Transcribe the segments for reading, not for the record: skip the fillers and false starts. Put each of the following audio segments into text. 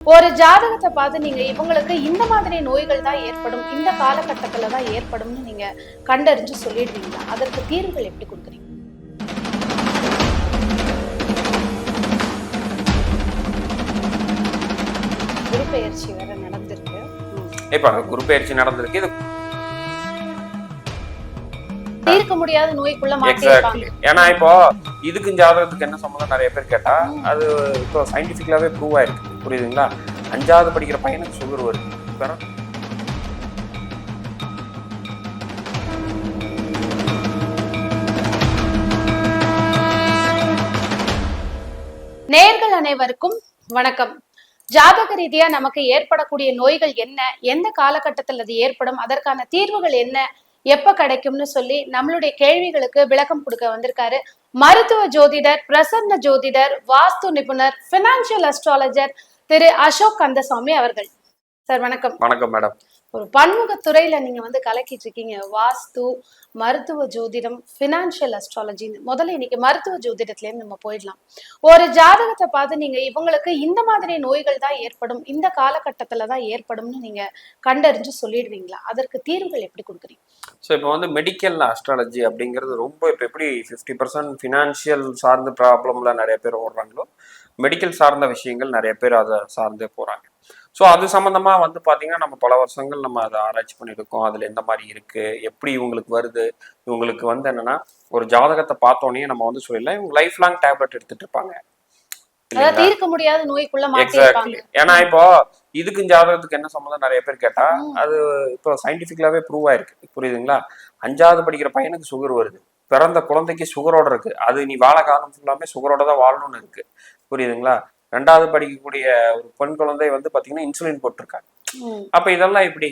ஒரு ஜாதகத்தை பார்த்து நீங்க இவங்களுக்கு இந்த மாதிரி நோய்கள் தான் ஏற்படும், இந்த காலகட்டத்துல தான் ஏற்படும்னு நீங்க கண்டறிஞ்சு சொல்லிடுவீங்களா? அதற்கு தீர்வுகள் எப்படி கொடுக்குறீங்க? குரு பெயர்ச்சி வேற நடந்திருக்கு. இப்ப குரு பெயர்ச்சி நடந்திருக்கு. இது தீர்க்க முடியாத நோய்க்குள்ள மாட்டிருப்பாங்க. ஏன்னா இப்போ இதுக்கு ஜாதகத்துக்கு என்ன சம்பந்தம் நிறைய பேர் கேட்டா அது இப்போ சயின்டிபிக்கலாவே ப்ரூவ் ஆயிருக்கு. புரியுதுங்களா? 5வது படிக்கிற பையனுக்கு சுகர் வருது. நேயர்கள் அனைவருக்கும் வணக்கம். ஜாதக ரீதியா நமக்கு ஏற்படக்கூடிய நோய்கள் என்ன, எந்த காலகட்டத்தில் அது ஏற்படும், அதற்கான தீர்வுகள் என்ன, எப்ப கிடைக்கும்னு சொல்லி நம்மளுடைய கேள்விகளுக்கு விளக்கம் கொடுக்க வந்திருக்காரு மருத்துவ ஜோதிடர், பிரசன்ன ஜோதிடர், வாஸ்து நிபுணர், பினான்சியல் அஸ்ட்ராலஜர் திரு அசோக் கந்தசாமி அவர்கள். சார் வணக்கம். வணக்கம் மேடம். ஒரு பன்முகத்துறையில நீங்க கலக்கிட்டு இருக்கீங்க. வாஸ்து, மருத்துவ ஜோதிடம், பினான்சியல் அஸ்ட்ராலஜின்னு. முதல்ல இன்னைக்கு மருத்துவ ஜோதிடத்துல இருந்து நம்ம போயிடலாம். ஒரு ஜாதகத்தை பார்த்து நீங்க இவங்களுக்கு இந்த மாதிரி நோய்கள் தான் ஏற்படும், இந்த காலகட்டத்துலதான் ஏற்படும்னு நீங்க கண்டறிஞ்சு சொல்லிடுவீங்களா? அதற்கு தீர்வுகள் எப்படி கொடுக்குறீங்க? ஸோ இப்போ மெடிக்கல் அஸ்ட்ராலஜி அப்படிங்கிறது ரொம்ப இப்போ எப்படி 50% ஃபினான்ஷியல் சார்ந்த ப்ராப்ளம்ல நிறைய பேர் ஓடுறாங்களோ, மெடிக்கல் சார்ந்த விஷயங்கள் நிறைய பேர் அதை சார்ந்தே போறாங்க. ஸோ அது சம்மந்தமா பார்த்தீங்கன்னா நம்ம பல வருஷங்கள் நம்ம அதை ஆராய்ச்சி பண்ணியிருக்கோம். அதில் எந்த மாதிரி இருக்கு, எப்படி இவங்களுக்கு வருது, இவங்களுக்கு என்னன்னா ஒரு ஜாதகத்தை பார்த்தோன்னே நம்ம சொல்லல, இவங்க லைஃப் லாங் டேப்லெட் எடுத்துட்டு இருப்பாங்க. தீர்க்க முடியாத நோய்க்குள்ள மாட்டிருப்பாங்க. ஏன்னா இப்போ இதுக்கு ஜாதகத்துக்கு என்ன சம்பந்தம் நிறைய பேர் கேட்டா அது இப்போ சயின்டிபிக்கலாவே ப்ரூவ் ஆயிருக்கு. புரியுதுங்களா? 5வது படிக்கிற பையனுக்கு சுகர் வருது. பிறந்த குழந்தைக்கு சுகரோட இருக்கு. அது நீ வாழ காலம் ஃபுல்லாமே சுகரோட தான் வாழணும்னு இருக்கு. புரியுதுங்களா? 2வது படிக்கக்கூடிய ஒரு பெண் குழந்தை பாத்தீங்கன்னா இன்சுலின் போட்டிருக்காங்க. அப்ப இதெல்லாம் இப்படி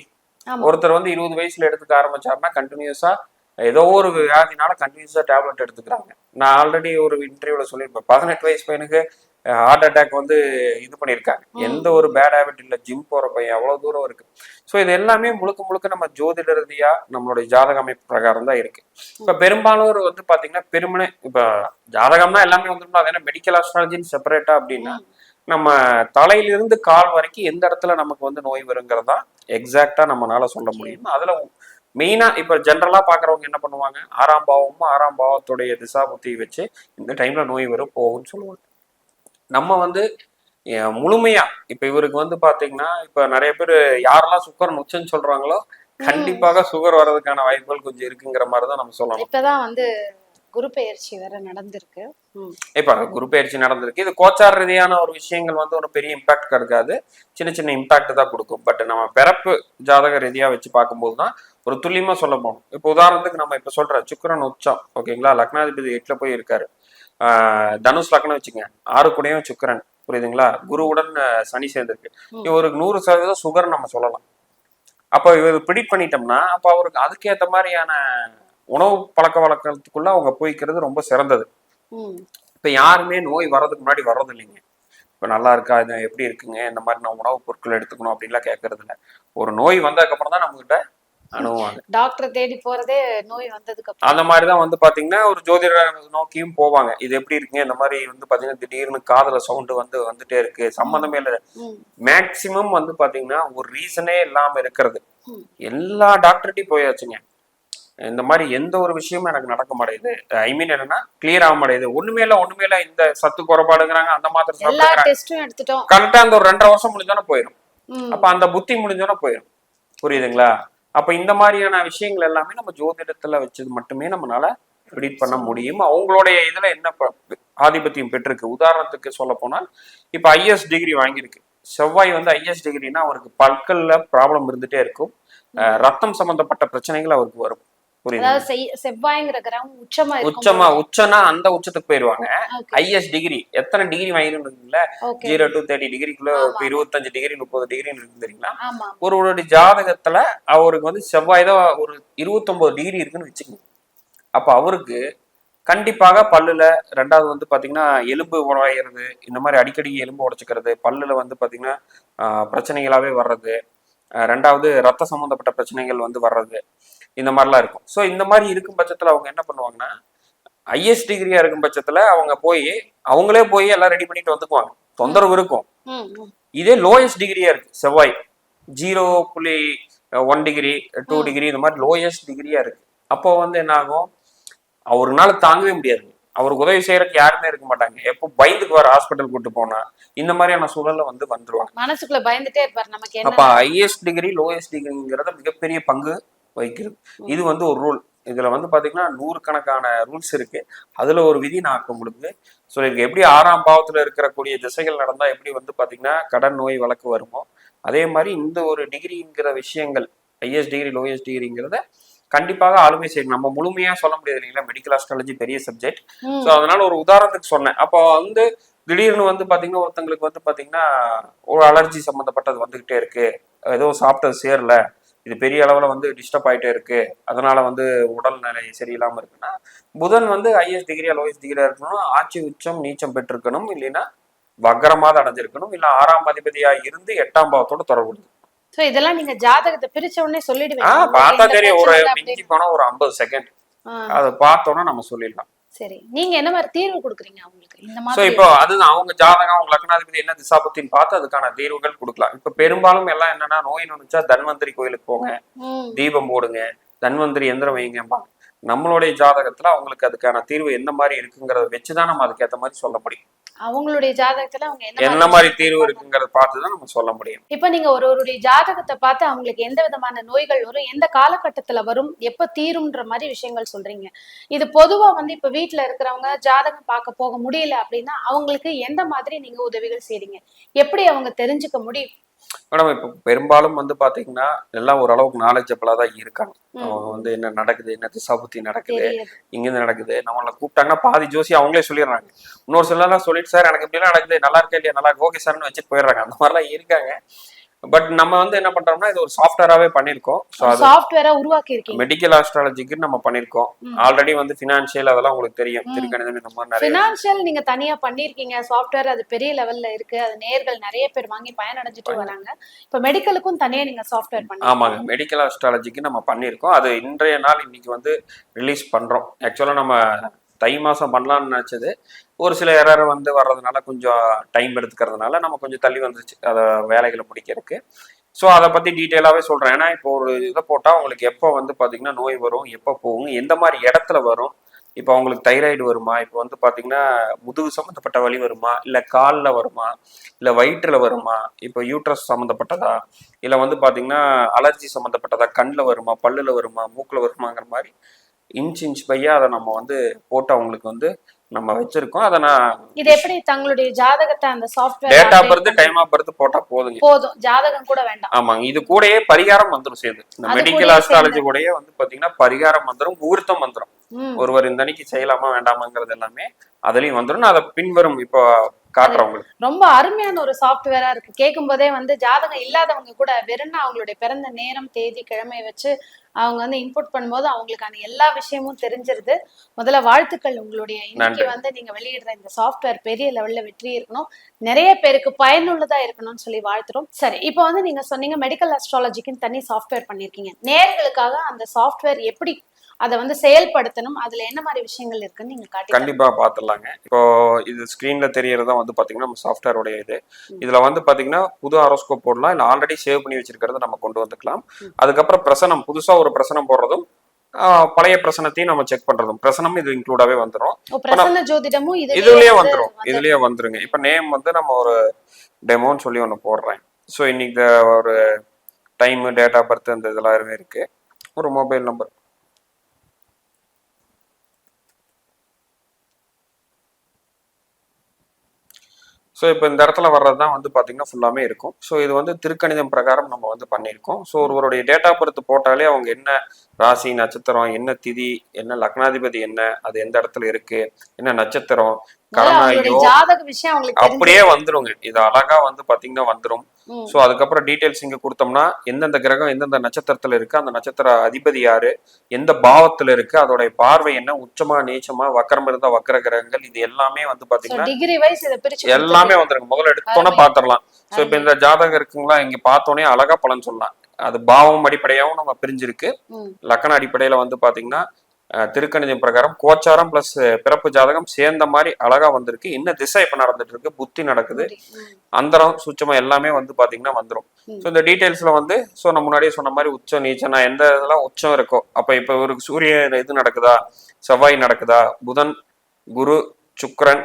ஒருத்தர் 20 வயசுல எடுத்துக்க ஆரம்பிச்சாருன்னா கண்டினியூஸா ஏதோ ஒரு வியாதினால கண்டினியூஸா டேப்லெட் எடுத்துக்கிறாங்க. நான் ஆல்ரெடி ஒரு இன்டர்வியூல சொல்லியிருப்பேன், 18 வயசு பையனுக்கு ஹார்ட் அட்டாக் இது பண்ணியிருக்காங்க. எந்த ஒரு பேட் ஹேபிட் இல்லை, ஜிம் போற பையன் அவ்வளவு தூரம் இருக்கு. ஸோ இது எல்லாமே முழுக்க முழுக்க நம்ம ஜோதிட ரீதியா நம்மளுடைய ஜாதக அமைப்பு பிரகாரம் தான் இருக்கு. இப்ப பெரும்பாலும் பாத்தீங்கன்னா பெருமனே இப்ப ஜாதகம்னா எல்லாமே அது மெடிக்கல் அஸ்ட்ராலஜின்னு செப்பரேட்டா அப்படின்னா நம்ம தலையிலிருந்து கால் வரைக்கும் எந்த இடத்துல நமக்கு நோய் வருங்கிறதா எக்ஸாக்டா நம்மளால சொல்ல முடியும். அதுல மெயினா இப்ப ஜென்ரலா பாக்குறவங்க என்ன பண்ணுவாங்க, 6ஆம் பாவமும் 6ஆம் பாவத்துடைய திசா புத்தி வச்சு இந்த டைம்ல நோய் வரும் போகும்னு சொல்லுவாங்க. நம்ம முழுமையா இப்ப இவருக்கு பாத்தீங்கன்னா இப்ப நிறைய பேர் யாரெல்லாம் சுகர் உச்சன்னு சொல்றாங்களோ கண்டிப்பாக சுகர் வர்றதுக்கான வாய்ப்புகள் கொஞ்சம் இருக்குங்கிற மாதிரிதான் நம்ம சொல்லலாம். இப்பதான் குரு பெயர்ச்சி வேற நடந்திருக்கு. இப்ப குரு பெயர்ச்சி நடந்திருக்கு. இது கோச்சார ரீதியான ஒரு விஷயங்கள் ஒரு பெரிய இம்பாக்ட் கிடைக்காது, சின்ன சின்ன இம்பாக்ட் தான் கொடுக்கும். பட் நம்ம பிறப்பு ஜாதக ரீதியா வச்சு பார்க்கும்போதுதான் ஒரு துல்லியமா சொல்ல போகணும். இப்ப உதாரணத்துக்கு நம்ம இப்ப சொல்ற சுக்கிரன் உச்சம், ஓகேங்களா, லக்னாதிபதி 8ல போய் இருக்காரு. தனுஷ் லக்னம் வச்சுங்க, 6 கூடயும் சுக்கிரன், புரியுதுங்களா, குருவுடன் சனி சேர்ந்திருக்கு. இவருக்கு 100% சுகர் நம்ம சொல்லலாம். அப்ப இவர் ப்ரிடிக்ட் பண்ணிட்டோம்னா அப்ப அவருக்கு அதுக்கேற்ற மாதிரியான உணவு பழக்க வழக்கத்துக்குள்ள அவங்க போய்க்கிறது ரொம்ப சிறந்தது. இப்ப யாருமே நோய் வர்றதுக்கு முன்னாடி வர்றது இல்லைங்க. இப்ப நல்லா இருக்கா, இது எப்படி இருக்குங்க, இந்த மாதிரி நான் உணவுப் பொருட்கள் எடுத்துக்கணும் அப்படின்லாம் கேட்கறது இல்லை. ஒரு நோய் வந்ததுக்கு அப்புறம் தான் நம்ம கிட்ட அணுகுவாங்க. டாக்டர் தேடி போறதே நோய் வந்ததுக்கு அப்புறம். அந்த மாதிரிதான் பாத்தீங்கன்னா ஒரு ஜோதிடர் நோக்கியும் போவாங்க. இது எப்படி இருக்குங்க, இந்த மாதிரி பாத்தீங்கன்னா திடீர்னு காதுல சவுண்ட் வந்துட்டே இருக்கு, சம்பந்தமே இல்லை. மேக்சிமம் பாத்தீங்கன்னா ஒரு ரீசனே இல்லாம இருக்கிறது. எல்லா டாக்டர்கிட்டையும் போயாச்சுங்க. இந்த மாதிரி எந்த ஒரு விஷயமும் எனக்கு நடக்க மாட்டேங்குது, ஐ மீன் என்னன்னா கிளியர் ஆக மாட்டேங்குது, ஒண்ணுமே இல்ல இந்த சத்து குறைபாடுங்கிறாங்க, அந்த மாத்திரை சாப்பிட்டு கரெக்டா அந்த ஒரு 2.5 வருஷம் முடிஞ்சோன்னா போயிடும். அப்ப அந்த புத்தி முடிஞ்சோன்னா போயிடும். புரியுதுங்களா? அப்ப இந்த மாதிரியான விஷயங்கள் எல்லாமே நம்ம ஜோதிடத்துல வச்சது மட்டுமே நம்மளால ப்ரிடிக்ட் பண்ண முடியும். அவங்களுடைய இதுல என்ன ஆதிபத்தியம் பெற்றிருக்கு. உதாரணத்துக்கு சொல்ல போனால் இப்ப ஐஎஸ் டிகிரி வாங்கியிருக்கு செவ்வாய். ஐஎஸ் டிகிரினா அவருக்கு பற்கள்ல ப்ராப்ளம் இருந்துட்டே இருக்கும், ரத்தம் சம்பந்தப்பட்ட பிரச்சனைகள் அவருக்கு வரும். உச்சனா அந்த உச்சத்துக்கு போயிருவாங்க. ஐஎஸ் டிகிரி எத்தனை டிகிரி வாங்கிருந்தீங்களா, 0 to 30 டிகிரிக்குள்ள 25 டிகிரி 30 டிகிரி இருக்கு தெரியுங்களா? ஒருவருடைய ஜாதகத்துல அவருக்கு செவ்வாய் தான் ஒரு 29 டிகிரி இருக்குன்னு வச்சுக்கோங்க. அப்ப அவருக்கு கண்டிப்பாக பல்லுல, 2வது பாத்தீங்கன்னா எலும்பு உடையிறது, இந்த மாதிரி அடிக்கடி எலும்பு உடைச்சுக்கிறது, பல்லுல பாத்தீங்கன்னா பிரச்சனைகளாவே வர்றது, 2வது ரத்த சம்பந்தப்பட்ட பிரச்சனைகள் வர்றது, இந்த மாதிரிலாம் இருக்கும். ஸோ இந்த மாதிரி இருக்கும் பட்சத்துல அவங்க என்ன பண்ணுவாங்கன்னா, ஐஎஸ் டிகிரியா இருக்கும் பட்சத்துல அவங்க அவங்களே போய் எல்லாம் ரெடி பண்ணிட்டு வந்துக்குவாங்க. தொந்தரவு இருக்கும், இதே லோயஸ்ட் டிகிரியா இருக்கு செவ்வாய் 0.1 டிகிரி 2 டிகிரி இந்த மாதிரி லோயஸ்ட் டிகிரியா இருக்கு. அப்போ வந்து என்ன ஆகும், அவருனால தாங்கவே முடியாது. அவருக்கு உதவி செய்யறதுக்கு யாருமே இருக்க மாட்டாங்க. எப்போ பயந்துக்கு வர ஹாஸ்பிட்டல் கூட்டு போனா இந்த மாதிரியான சூழல்ல வந்து வந்துருவாங்க. மனசுக்குள்ள பயந்துட்டே இருப்பாரு நமக்கு அப்ப என்ன. ஹையஸ்ட் டிகிரி லோயஸ்ட் டிகிரிங்கிறத மிகப்பெரிய பங்கு வகிக்கிறது. இது வந்து ஒரு ரூல். இதுல வந்து பாத்தீங்கன்னா 100 கணக்கான ரூல்ஸ் இருக்கு. அதுல ஒரு விதி நான் இப்ப உங்களுக்கு சொல்லியிருக்கேன். எப்படி 6ஆம் பாவத்துல இருக்கக்கூடிய திசைகள் நடந்தா எப்படி வந்து பாத்தீங்கன்னா கடன் நோய் வழக்கு வருமோ, அதே மாதிரி இந்த ஒரு டிகிரிங்கிற விஷயங்கள் ஹையஸ்ட் டிகிரி லோயஸ்ட் டிகிரிங்கிறத கண்டிப்பாக ஆளுமை செய்யணும். நம்ம முழுமையா சொல்ல முடியாது இல்லைங்களா, மெடிக்கல் ஆஸ்ட்ராலஜி பெரிய சப்ஜெக்ட். ஸோ அதனால ஒரு உதாரணத்துக்கு சொன்னேன். அப்போ வந்து திடீர்னு வந்து பாத்தீங்கன்னா ஒருத்தங்களுக்கு வந்து பாத்தீங்கன்னா ஒரு அலர்ஜி சம்மந்தப்பட்டது வந்துகிட்டே இருக்கு, ஏதோ சாப்பிட்டது சேரல, இது பெரிய அளவுல வந்து டிஸ்டர்ப் ஆயிட்டே இருக்கு, அதனால வந்து உடல்நிலை சரியில்லாம இருக்குன்னா புதன் வந்து ஹையஸ்ட் டிகிரியா லோயஸ்ட் டிகிரியா இருக்கணும், ஆட்சி உச்சம் நீச்சம் பெற்றிருக்கணும், இல்லைன்னா வக்ரமாத அடைஞ்சிருக்கணும், இல்ல 6ஆம் அதிபதியா இருந்து 8ஆம் பாவத்தோட தொடர்பு. சோ இதெல்லாம் நீங்க ஜாதகத்தை பிரிச்ச உடனே சொல்லிடுவீங்க. பார்த்தா தெரியும். ஒரு மிஞ்சி போனா ஒரு 50 செகண்ட் அதை பார்த்தோன்னா நம்ம சொல்லிடலாம். சரி, நீங்க என்ன மாதிரி தீர்வு கொடுக்குறீங்க அவங்களுக்கு இந்த சோ மாதிரி? இப்போ அதுதான் அவங்க ஜாதகம், அவங்க லக்னாதிபதி என்ன திசாபத்தின்னு பார்த்து அதுக்கான தீர்வுகள் கொடுக்கலாம். இப்ப பெரும்பாலும் எல்லாம் என்னன்னா, நோய் வந்துச்சா தன்வந்திரி கோயிலுக்கு போங்க, தீபம் போடுங்க, தன்வந்திரி எந்திரம் வைங்கம்பா. நம்மளுடைய ஜாதகத்துல அவங்களுக்கு அதுக்கான தீர்வு என்ன மாதிரி இருக்குங்கிறத வச்சுதான் நம்ம அதுக்கு ஏற்ற மாதிரி சொல்ல முடியும். அவங்களுடைய ஜாதகத்துல அவங்க என்ன மாதிரி தீர்வு இருக்குங்கிறத பார்த்துதான் நம்ம சொல்ல முடியும். இப்ப நீங்க ஒருவருடைய ஜாதகத்தை பார்த்து அவங்களுக்கு எந்த விதமான நோய்கள் வரும், எந்த காலகட்டத்துல வரும், எப்ப தீரும்ன்ற மாதிரி விஷயங்கள் சொல்றீங்க. இது பொதுவா வந்து இப்ப வீட்டுல இருக்கிறவங்க ஜாதகம் பார்க்க போக முடியல அப்படின்னா அவங்களுக்கு எந்த மாதிரி நீங்க உதவிகள் செய்றீங்க, எப்படி அவங்க தெரிஞ்சுக்க முடியும்? மேடம் இப்போ பெரும்பாலும் வந்து பாத்தீங்கன்னா எல்லாம் ஓரளவுக்கு நாலேஜபிளா தான் இருக்காங்க. அவங்க வந்து என்ன நடக்குது, என்ன திசாபுத்தி நடக்குது, இங்கிருந்து நடக்குது, நம்மள கூப்பிட்டாங்கன்னா பாதி ஜோசி அவங்களே சொல்லிடுறாங்க. இன்னொரு சிலர்லாம் சொல்லிட்டு சார் எனக்கு இப்படிலாம் நடக்குது, நல்லா இருக்கா இல்லையா, நல்லா இருக்கு, ஓகே சார்னு வச்சுட்டு போயிடுறாங்க. அந்த மாதிரிலாம் இருக்காங்க. பட் நம்ம வந்து என்ன பண்றோம்னா இது ஒரு சாஃப்ட்வேராவே பண்ணிருக்கோம். சாஃப்ட்வேரா உருவாக்கி இருக்கீங்க. மெடிக்கல் ஆஸ்ட்ராலஜிக்கு நம்ம பண்ணிருக்கோம். ஆல்ரெடி வந்து ஃபினான்ஷியல் அதெல்லாம் உங்களுக்கு தெரியும், திருக்கணிதம் இந்த மாதிரி நிறைய ஃபினான்ஷியல் நீங்க தனியா பண்ணிருக்கீங்க. சாஃப்ட்வேர் அது பெரிய லெவல்ல இருக்கு, அது நேர்கள் நிறைய பேர் வாங்கி பயனடைஞ்சிட்டு வராங்க. இப்ப மெடிக்கலுக்கும் தனியா நீங்க சாஃப்ட்வேர் பண்ணி? ஆமாங்க, மெடிக்கல் ஆஸ்ட்ராலஜிக்கு நம்ம பண்ணிருக்கோம். அது இன்றைய நாள் இன்னைக்கு வந்து ரிலீஸ் பண்றோம். ஆக்சுவலா நம்ம தை மாசம் பண்ணலாம்னு நினைச்சது, ஒரு சில எரர் வந்து வர்றதுனால கொஞ்சம் டைம் எடுத்துக்கிறதுனால நம்ம கொஞ்சம் தள்ளி வந்துருச்சு அதை வேலைகளை முடிக்கிறதுக்கு. ஸோ அதை பற்றி டீட்டெயிலாகவே சொல்கிறேன். ஏன்னா இப்போ ஒரு இதை போட்டால் உங்களுக்கு எப்போ வந்து பார்த்தீங்கன்னா நோய் வரும், எப்போ போகும், எந்த மாதிரி இடத்துல வரும், இப்போ அவங்களுக்கு தைராய்டு வருமா, இப்போ வந்து பார்த்தீங்கன்னா முதுகு சம்மந்தப்பட்ட வலி வருமா, இல்லை காலில் வருமா, இல்லை வயிற்றில் வருமா, இப்போ யூட்ரஸ் சம்மந்தப்பட்டதா, இல்லை வந்து பார்த்தீங்கன்னா அலர்ஜி சம்மந்தப்பட்டதா, கண்ணில் வருமா, பல்லில் வருமா, மூக்கில் வருமாங்கிற மாதிரி இன்ச் பையா அதை நம்ம வந்து போட்டு அவங்களுக்கு வந்து நம்ம வச்சிருக்கோம். அதை நான் இது எப்படி தங்களுடைய ஜாதகத்தை அந்த software date of birth time of birth போட்டா போதும், ஜாதகம் கூட வேண்டாம். ஆமாங்க. இது கூடயே பரிகாரம் வந்துடும் சேர்ந்து. இந்த மெடிக்கல் ஆஸ்ட்ராலஜி கூடயே வந்து பாத்தீங்கன்னா பரிகாரம் வந்துடும், முகூர்த்தம் வந்துடும். ஒருவர் இந்த அன்னைக்கு செய்யலாமா வேண்டாமாங்கிறது எல்லாமே அதுலயும் வந்துடும். நான் அதை பின்வரும் இப்போ காட்டுறவங்களுக்கு ரொம்ப அருமையான ஒரு சாஃப்ட்வேரா இருக்கு. கேட்கும் போதே வந்து ஜாதகம் இல்லாதவங்க கூட வெறும் அவங்களுடைய பிறந்த நேரம் தேதி கிழமை வச்சு அவங்க வந்து இன்புட் பண்ணும்போது அவங்களுக்கான எல்லா விஷயமும் தெரிஞ்சிருது. முதல்ல வாழ்த்துக்கள். உங்களுடைய இன்னைக்கு வந்து நீங்க வெளியிடுற இந்த சாஃப்ட்வேர் பெரிய லெவல்ல வெற்றி இருக்கணும், நிறைய பேருக்கு பயனுள்ளதா இருக்கணும்னு சொல்லி வாழ்த்துறோம். சரி, இப்போ வந்து நீங்க சொன்னீங்க மெடிக்கல் ஆஸ்ட்ராலஜிக்குன்னு தனி சாஃப்ட்வேர் பண்ணிருக்கீங்க. நேயர்களுக்காக அந்த சாஃப்ட்வேர் எப்படி அதை வந்து செயல்படுத்தணும், அதுல என்ன மாதிரி விஷயங்கள் இருக்குன்னு நீங்க காட்டி கண்டிப்பா பாத்துடலாங்க. இப்போ இது ஸ்கிரீன்ல தெரியறதா வந்து பாத்தீங்கன்னா நம்ம சாஃப்ட்வேரோட இதுல வந்து பாத்தீங்கன்னா புது ஹாரோஸ்கோப் போடலாம், இல்ல ஆல்ரெடி சேவ் பண்ணி வச்சிருக்கிறத நம்ம கொண்டு வந்துக்கலாம். அதுக்கப்புறம் பிரசனம், புதுசா ஒரு பிரசனம் போடுறதும் பழைய பிரசனத்தையும் நம்ம செக் பண்றதும், பிரசனம் இது இன்க்ளூடாவே வந்துடும். பிரசன்ன ஜோதிடமும் இதுலயே வந்துருங்க. இப்ப நேம் வந்து நம்ம ஒரு டெமோன்னு சொல்லி ஒண்ணு போடுறேன். ஸோ இன்னைக்கு ஒரு டைம், டேட் ஆஃப் பர்த் அந்த இதெல்லாம் இருக்கு, ஒரு மொபைல் நம்பர். ஸோ இப்போ இந்த இடத்துல வர்றது தான் வந்து பார்த்தீங்கன்னா ஃபுல்லாமே இருக்கும். ஸோ இது வந்து திருக்கணிதம் பிரகாரம் நம்ம வந்து பண்ணியிருக்கோம். ஸோ ஒருவருடைய டேட் ஆஃப் பர்த் போட்டாலே அவங்க என்ன ராசி, நட்சத்திரம், என்ன திதி, என்ன லக்னாதிபதி, என்ன அது எந்த இடத்துல இருக்கு, என்ன நட்சத்திரம், அப்படியே வந்துருங்க. இது அழகா வந்து பாத்தீங்கன்னா வந்துடும். சோ அதுக்கப்புறம் டீடைல்ஸ் இங்க கொடுத்தோம்னா எந்தெந்த கிரகம் எந்தெந்த நட்சத்திரத்துல இருக்கு, அந்த நட்சத்திர அதிபதி யாரு, எந்த பாவத்துல இருக்கு, அதோடைய பார்வை என்ன, உச்சமா நீச்சமா, வக்கரம் இருந்தா வக்கர கிரகங்கள், இது எல்லாமே வந்து பாத்தீங்கன்னா எல்லாமே வந்துருங்க. முதல்ல எடுத்தோன்னே பாத்திரலாம். சோ இப்ப இந்த ஜாதகம் இருக்குங்களா, இங்க பார்த்தோன்னே அழகா பலன் சொல்லலாம். அது பாவம் அடிப்படையாவும் நம்ம பிரிஞ்சிருக்கு. லக்கண அடிப்படையில வந்து பாத்தீங்கன்னா திருக்கணிதம் பிரகாரம் கோச்சாரம் பிளஸ் பிறப்பு ஜாதகம் சேர்ந்த மாதிரி அழகா வந்திருக்கு. இன்னும் திசை இப்ப நடந்துட்டு இருக்கு, புத்தி நடக்குது, அந்தரம் சூட்சமா எல்லாமே வந்து பாத்தீங்கன்னா வந்துடும். ஸோ இந்த டீடைல்ஸ்ல வந்து ஸோ நான் முன்னாடியே சொன்ன மாதிரி உச்சம் நீச்சம் நான் எந்த இதெல்லாம் உச்சம் இருக்கோ அப்ப இப்ப இவருக்கு சூரிய இது நடக்குதா, செவ்வாய் நடக்குதா, புதன், குரு, சுக்கிரன்,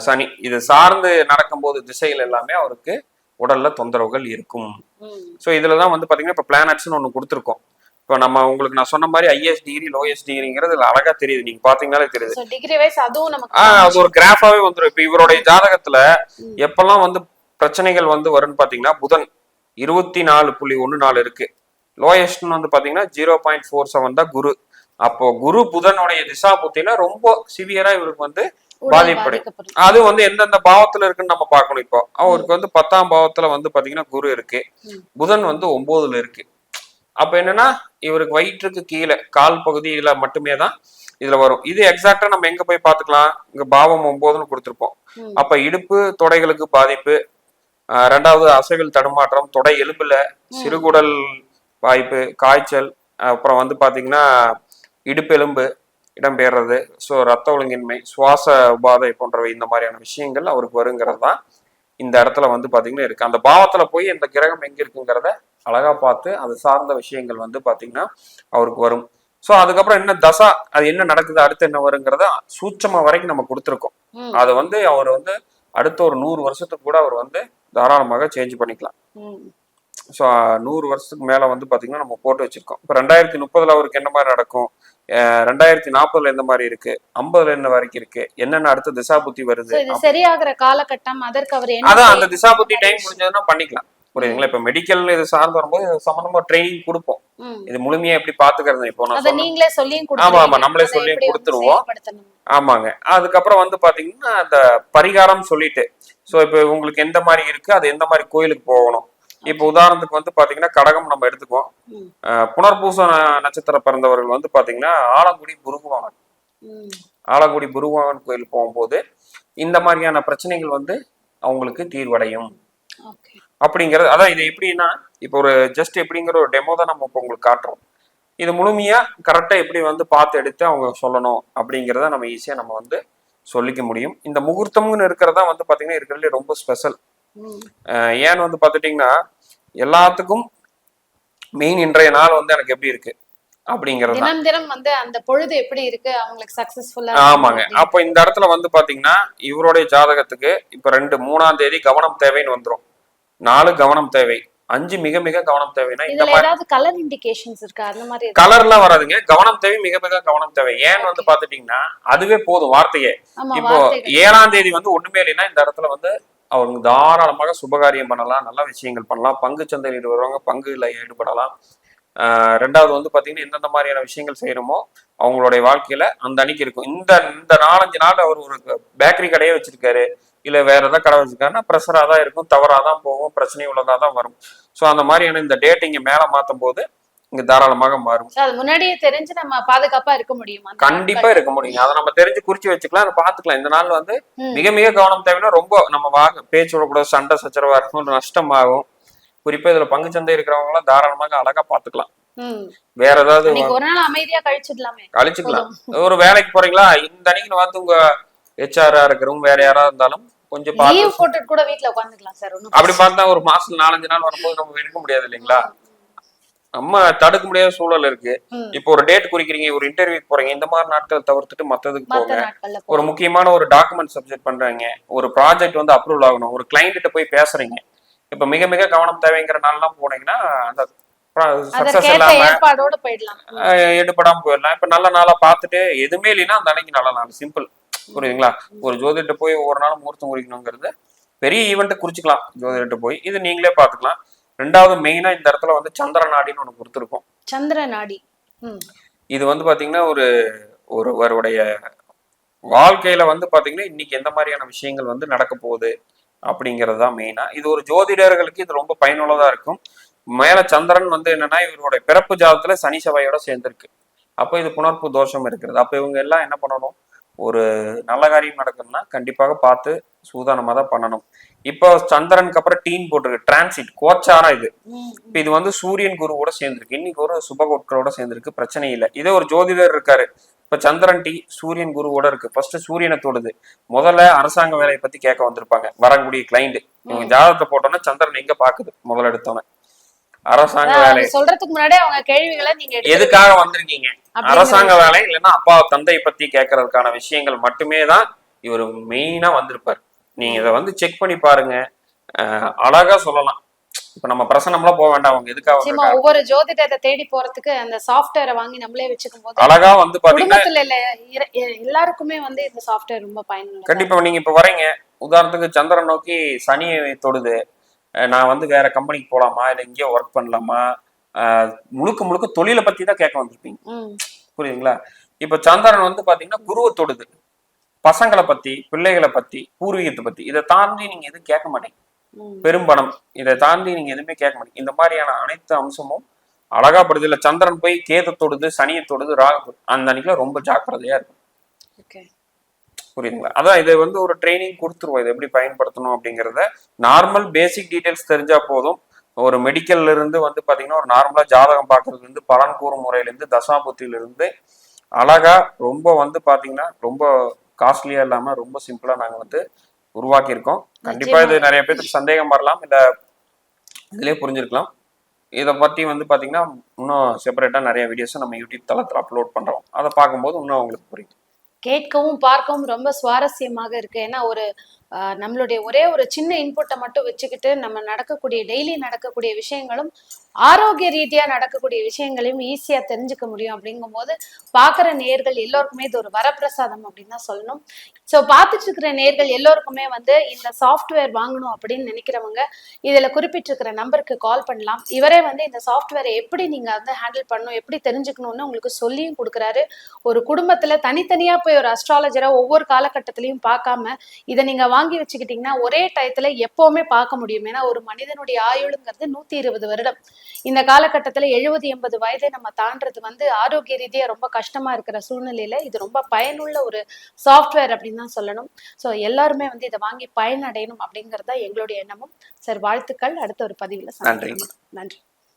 சனி இது சார்ந்து நடக்கும்போது திசைகள் எல்லாமே அவருக்கு உடல்ல தொந்தரவுகள் இருக்கும். ஸோ இதுலதான் வந்து பாத்தீங்கன்னா இப்ப பிளானட்ஸ்னு ஒண்ணு கொடுத்துருக்கோம். இப்போ நம்ம உங்களுக்கு நான் சொன்ன மாதிரி ஐஎஸ் டிகிரி லோஎஸ் டிகிரிங்கிறது அழகா தெரியுது, நீங்க பாத்தீங்கன்னாலே தெரியுது. டிகிரி வைஸ் அதுவும் நமக்கு அது ஒரு கிராஃபாவே வந்துடும். இப்ப இவருடைய ஜாதகத்துல எப்பெல்லாம் வந்து பிரச்சனைகள் வந்து வரும்னு பாத்தீங்கன்னா புதன் 24.14 இருக்கு, லோயஸ்ட்னு வந்து பாத்தீங்கன்னா 0.47 தான் குரு. அப்போ குரு புதனுடைய திசா புத்தியில ரொம்ப சிவியரா இவருக்கு வந்து பாதிப்படை. அது வந்து எந்தெந்த பாவத்துல இருக்குன்னு நம்ம பார்க்கணும். இப்போ அவருக்கு வந்து 10ஆம் பாவத்துல வந்து பாத்தீங்கன்னா குரு இருக்கு, புதன் வந்து 9ல இருக்கு. அப்ப என்னன்னா இவருக்கு வயிற்றுக்கு கீழே கால் பகுதியில மட்டுமே தான் இதுல வரும். இது எக்ஸாக்டா நம்ம எங்க போய் பாத்துக்கலாம், இங்க பாவம் 9ன்னு கொடுத்திருப்போம். அப்ப இடுப்பு தொடைகளுக்கு பாதிப்பு, ரெண்டாவது அசைவில் தடுமாற்றம், தொடை எலும்புல சிறுகுடல் வாய்ப்பு, காய்ச்சல், அப்புறம் வந்து பாத்தீங்கன்னா இடுப்பு எலும்பு இடம்பெயர்றது, ஸோ ரத்த ஒழுங்கின்மை, சுவாச உபாதை போன்றவை இந்த மாதிரியான விஷயங்கள் அவருக்கு வருங்கிறது தான் இந்த இடத்துல வந்து பாத்தீங்கன்னா இருக்கு. அந்த பாவத்துல போய் இந்த கிரகம் எங்க இருக்குங்கிறத அழகா பார்த்து அது சார்ந்த விஷயங்கள் வந்து பாத்தீங்கன்னா அவருக்கு வரும். ஸோ அதுக்கப்புறம் என்ன தசா அது என்ன நடக்குது அடுத்து என்ன வருங்கிறத சூட்சமா வரைக்கும் நம்ம கொடுத்துருக்கோம். அது வந்து அவர் வந்து அடுத்த ஒரு 100 வருஷத்துக்கு கூட அவர் வந்து தாராளமாக சேஞ்ச் பண்ணிக்கலாம். ஸோ 100 வருஷத்துக்கு மேல வந்து பாத்தீங்கன்னா நம்ம போட்டு வச்சிருக்கோம். இப்போ 2030 அவருக்கு என்ன மாதிரி நடக்கும், 2040 எந்த மாதிரி இருக்கு, 50 என்ன வரைக்கும் இருக்கு, என்னென்ன அடுத்த திசா புத்தி வருது, சரியாகிற காலகட்டம் அதற்கு அவர் அதான் அந்த திசா புத்தி டைம் முடிஞ்சதுன்னா பண்ணிக்கலாம். புரியுதுங்களா? இப்ப மெடிக்கல் இது சார்ந்து வரும்போது சம்பந்தமா ட்ரைனிங் கொடுப்போம். இது முழுமையா எப்படி பாத்துக்கிறது இப்போ நான் நீங்களே சொல்லியும் ஆமா ஆமா நம்மளே சொல்லி கொடுத்துருவோம். ஆமாங்க. அதுக்கப்புறம் வந்து பாத்தீங்கன்னா அந்த பரிகாரம் சொல்லிட்டு சோ இப்ப உங்களுக்கு எந்த மாதிரி இருக்கு, அது எந்த மாதிரி கோயிலுக்கு போகணும். இப்ப உதாரணத்துக்கு வந்து பாத்தீங்கன்னா கடகம் நம்ம எடுத்துக்குவோம். புனர்பூச நட்சத்திரம் பிறந்தவர்கள் வந்து பாத்தீங்கன்னா ஆலங்குடி புருகுவாங்கன், ஆலங்குடி புருகுவாங்கன் கோயில் போகும்போது இந்த மாதிரியான பிரச்சனைகள் வந்து அவங்களுக்கு தீர்வடையும் அப்படிங்கிறது. அதான் இது எப்படின்னா இப்போ ஒரு ஜஸ்ட் எப்படிங்கிற ஒரு டெமோ தான் நம்ம இப்போ உங்களுக்கு காட்டுறோம். இது முழுமையா கரெக்டா எப்படி வந்து பார்த்து எடுத்து அவங்க சொல்லணும் அப்படிங்கிறத நம்ம ஈஸியா நம்ம வந்து சொல்லிக்க முடியும். இந்த முகூர்த்தம்னு இருக்கிறதா வந்து பாத்தீங்கன்னா இருக்கிறதுல ரொம்ப ஸ்பெஷல். ஏன்னு வந்து பாத்துட்டீங்கன்னா எல்லாத்துக்கும் மெயின் இன்றைய நாள் வந்து எனக்கு எப்படி இருக்கு அப்படிங்கிறது தினம் தினம் வந்து அந்த பொழுது எப்படி இருக்கு அவங்களுக்கு சக்சஸ்ஃபுல்லா. ஆமாங்க. அப்ப இந்த இடத்துல வந்து பாத்தீங்கன்னா இவருடைய ஜாதகத்துக்கு இப்ப 3ஆம் தேதி கவனம் தேவைன்னு வந்துரும், 4 கவனம் தேவை, 5 மிக மிக கவனம் தேவைன்னா இந்த மாதிரி கலர் இண்டிகேஷன்ஸ் இருக்கா? அந்த மாதிரி கலர்லாம் வராதுங்க, கவனம் தேவை, மிக மிக கவனம் தேவை. ஏன்னு வந்து பாத்துட்டீங்கன்னா அதுவே போதும் வார்த்தையே. இப்போ 7ஆம் தேதி வந்து ஒண்ணுமே இல்லைன்னா இந்த இடத்துல வந்து அவங்க தாராளமாக சுபகாரியம் பண்ணலாம், நல்ல விஷயங்கள் பண்ணலாம், பங்கு சந்தையில் வருவாங்க, பங்குல ஈடுபடலாம். ரெண்டாவது வந்து பாத்தீங்கன்னா எந்தெந்த மாதிரியான விஷயங்கள் செய்யணுமோ அவங்களுடைய வாழ்க்கையில அந்த அன்னைக்கு இருக்கும். இந்த 4-5 நாள் அவர் ஒரு பேக்கரி கடையே வச்சிருக்காரு, இல்ல வேற ஏதாவது கடை வச்சிருக்காருன்னா ப்ரெஷரா தான் இருக்கும், தவறாதான் போகும், பிரச்சனை உள்ளதா தான் வரும். ஸோ அந்த மாதிரியான இந்த டேட் இங்க மேல மாத்தும் போது இங்க தாராளமாக மாறும். முன்னாடியே தெரிஞ்சு நம்ம பாதுகாப்பா இருக்க முடியும், கண்டிப்பா இருக்க முடியும். அதை நம்ம தெரிஞ்சு குறிச்சு வச்சுக்கலாம், அதை பாத்துக்கலாம். இந்த நாள் வந்து மிக மிக கவனம் தேவைன்னா ரொம்ப நம்ம பேச்சு விடக்கூடாது, சண்டை சச்சரவா இருக்கும், நஷ்டம் ஆகும். குறிப்பா இதுல பங்குச்சந்தை இருக்கிறவங்க எல்லாம் தாராளமாக அழகா பாத்துக்கலாம். வேற ஏதாவது ஒரு நாள் அமைதியா கழிச்சுக்கலாம். ஒரு வேலைக்கு போறீங்களா இந்த அன்னைக்கு வந்து உங்க ஹெச்ஆரா இருக்கிறவங்க வேற யாராவது இருந்தாலும் கொஞ்சம் போட்டு கூட வீட்டுல உட்காந்துக்கலாம் சார். அப்படி பார்த்தா ஒரு மாசத்துல 4-5 நாள் வரும்போது நம்ம இருக்க முடியாது இல்லைங்களா, நம்ம தடுக்க முடியாத சூழல் இருக்கு. இப்போ ஒரு டேட் குறிக்கிறீங்க, ஒரு இன்டர்வியூக்கு போறீங்க, இந்த மாதிரி நாட்கள் தவிர்த்துட்டு மத்ததுக்கு போங்க. ஒரு முக்கியமான ஒரு டாக்குமெண்ட் சப்மிட் பண்றாங்க, ஒரு ப்ராஜெக்ட் வந்து அப்ரூவல் ஆகணும், ஒரு கிளைண்ட் கிட்ட போய் பேசுறீங்க, இப்ப மிக மிக கவனம் தேவைங்கிற நாள்லாம் போனீங்கன்னா அந்த சக்சஸ் இல்லாம ஈடுபடாம போயிடலாம். இப்ப நல்ல நாளா பார்த்துட்டு எதுவுமே இல்லைன்னா அந்த அன்னைக்கு நல்ல நாள், சிம்பிள். புரியுதுங்களா? ஒரு ஜோதிட போய் ஒவ்வொரு நாளும் முகூர்த்தம் குறிக்கணுங்கிறது பெரிய ஈவெண்ட் குறிச்சுக்கலாம் ஜோதிட போய், இது நீங்களே பாத்துக்கலாம். ரெண்டாவது மெயினா இந்த இடத்துல வந்து சந்திர நாடின்னு ஒண்ணு கொடுத்துருக்கோம். சந்திர நாடி இது வந்து பாத்தீங்கன்னா ஒருவருடைய வாழ்க்கையில வந்து பாத்தீங்கன்னா இன்னைக்கு எந்த மாதிரியான விஷயங்கள் வந்து நடக்க போகுது அப்படிங்கிறது தான் மெயினா. இது ஒரு ஜோதிடர்களுக்கு இது ரொம்ப பயனுள்ளதா இருக்கும். மேல சந்திரன் வந்து என்னன்னா இவருடைய பிறப்பு ஜாதத்துல சனி செவ்வாயோட சேர்ந்திருக்கு. அப்போ இது புணர்ப்பு தோஷம் இருக்கிறது. அப்ப இவங்க எல்லாம் என்ன பண்ணணும், ஒரு நல்ல காரியம் நடக்கணும்னா கண்டிப்பாக பார்த்து சூதானமா தான் பண்ணணும். இப்போ சந்திரனுக்கு அப்புறம் டீன் போட்டிருக்கு, டிரான்சிட் கோச்சாரம் இது. ம், இப்ப இது வந்து சூரியன் குருவோட சேர்ந்திருக்கு, இன்னைக்கு ஒரு சுபகோட்களோட சேர்ந்திருக்கு, பிரச்சனை இல்லை. இதே ஒரு ஜோதிடர் இருக்காரு, இப்ப சந்திரன் சூரியன் குருவோட இருக்கு, ஃபர்ஸ்ட் சூரியனை தொடுது. முதல்ல அரசாங்க வேலையை பத்தி கேட்க வந்திருப்பாங்க வரக்கூடிய கிளைண்ட். இவங்க ஜாதகத்தை போட்டோன்னா சந்திரன் எங்க பாக்குது முதல்ல எடுத்தோன்னே அரசாங்க அதான் வேலை. அவங்க சொல்றதுக்கு முன்னாடியே அவங்க கேள்விகளை நீங்க எதுக்காக வந்திருக்கீங்க, அரசாங்க வேலை இல்லைன்னா அப்பா தந்தை பத்தி கேட்கறதுக்கான விஷயங்கள் மட்டுமே தான் இவர் மெயினா வந்திருப்பாரு. நீங்க இதை வந்து செக் பண்ணி பாருங்க, அழகா சொல்லலாம். இப்ப நம்ம பிரசனம்லாம் போக வேண்டாம், அவங்க எதுக்காக நிச்சயமா ஒவ்வொரு ஜோதிடத்தை தேடி போறதுக்கு அந்த சாஃப்ட்வேரை வாங்கி நம்மளே வச்சுக்கும் போது அழகா வந்து பாத்தீங்கன்னா குடும்பத்துல எல்லாருக்குமே வந்து இந்த சாஃப்ட்வேர் ரொம்ப பயனுள்ள. கண்டிப்பா நீங்க இப்ப வரீங்க, உதாரணத்துக்கு சந்திரன் நோக்கி சனி தொடுது, நான் வந்து வேற கம்பெனிக்கு போலாமா இல்ல இங்கேயே ஒர்க் பண்ணலாமா, முழுக்க முழுக்க தொழிலை பத்தி தான் கேட்க வந்திருப்பீங்க. புரியுதுங்களா? இப்ப சந்திரன் வந்து பாத்தீங்கன்னா குருவை தொடுது, பசங்களை பத்தி பிள்ளைகளை பத்தி பூர்வீகத்தை பத்தி, இதை தாண்டி நீங்க எதுவும் கேட்க மாட்டீங்க. பெரும்பணம் இதை தாண்டி நீங்க எதுவுமே கேட்க மாட்டீங்க. இந்த மாதிரியான அனைத்து அம்சமும் அழகா படுது. இல்ல சந்திரன் போய் கேதை தொடுது, சனியை தொடுது, ராகு, அந்த அன்னைக்குல ரொம்ப ஜாக்கிரதையா இருக்கும். புரியுதுங்களா? அதான் இதை வந்து ஒரு ட்ரைனிங் கொடுத்துருவோம், இதை எப்படி பயன்படுத்தணும் அப்படிங்கிறத. நார்மல் பேசிக் டீடைல்ஸ் தெரிஞ்சா போதும். ஒரு மெடிக்கல்ல இருந்து வந்து பாத்தீங்கன்னா ஒரு நார்மலா ஜாதகம் பார்க்கறதுல இருந்து பலன் கூறும் முறையில இருந்து தசாபுத்தியில இருந்து அழகா ரொம்ப வந்து பாத்தீங்கன்னா ரொம்ப காஸ்ட்லியா இல்லாம ரொம்ப சிம்பிளா நாங்க வந்து உருவாக்கி இருக்கோம். கண்டிப்பா இது நிறைய பேருக்கு சந்தேகம் வரலாம், இல்ல இதுலயே புரிஞ்சிருக்கலாம். இதை பத்தி வந்து பாத்தீங்கன்னா இன்னும் செப்பரேட்டா நிறைய வீடியோஸ் நம்ம யூடியூப் தளத்துல அப்லோட் பண்றோம், அதை பார்க்கும்போது இன்னும் உங்களுக்கு புரியும். கேட்கவும் பார்க்கவும் ரொம்ப சுவாரஸ்யமாக இருக்கு. ஏன்னா ஒரு நம்மளுடைய ஒரே ஒரு சின்ன இன்புட்டை மட்டும் வச்சுக்கிட்டு நம்ம நடக்கக்கூடிய டெய்லி நடக்கக்கூடிய விஷயங்களும் ஆரோக்கிய ரீதியா நடக்கக்கூடிய விஷயங்களையும் ஈஸியா தெரிஞ்சுக்க முடியும். அப்படிங்கும் போது பாக்குற நேர்கள் எல்லோருக்குமே இது ஒரு வரப்பிரசாதம் அப்படின்னு தான் சொல்லணும். ஸோ பார்த்துட்டு இருக்கிற நேர்கள் எல்லோருக்குமே வந்து இந்த சாஃப்ட்வேர் வாங்கணும் அப்படின்னு நினைக்கிறவங்க இதுல குறிப்பிட்டிருக்கிற நம்பருக்கு கால் பண்ணலாம். இவரே வந்து இந்த சாஃப்ட்வேரை எப்படி நீங்க வந்து ஹேண்டில் பண்ணணும், எப்படி தெரிஞ்சுக்கணும்னு உங்களுக்கு சொல்லியும் கொடுக்குறாரு. ஒரு குடும்பத்துல தனித்தனியா போய் ஒரு அஸ்ட்ராலஜரை ஒவ்வொரு காலகட்டத்திலையும் பார்க்காம இதை நீங்க வாங்கி வச்சுக்கிட்டீங்கன்னா ஒரே டயத்துல எப்பவுமே பார்க்க முடியும். ஏன்னா ஒரு மனிதனுடைய ஆயுளுங்கிறது 120 வருடம். இந்த காலகட்டத்துல 70-80 வயதை நம்ம தாண்டது வந்து ஆரோக்கிய ரீதியா ரொம்ப கஷ்டமா இருக்கிற சூழ்நிலையில இது ரொம்ப பயனுள்ள ஒரு சாஃப்ட்வேர் அப்படின்னு தான் சொல்லணும். ஸோ எல்லாருமே வந்து இதை வாங்கி பயனடையணும் அப்படிங்கறத எங்களுடைய எண்ணமும். சார் வாழ்த்துக்கள். அடுத்த ஒரு பதிவுல சந்திக்கலாம். நன்றி.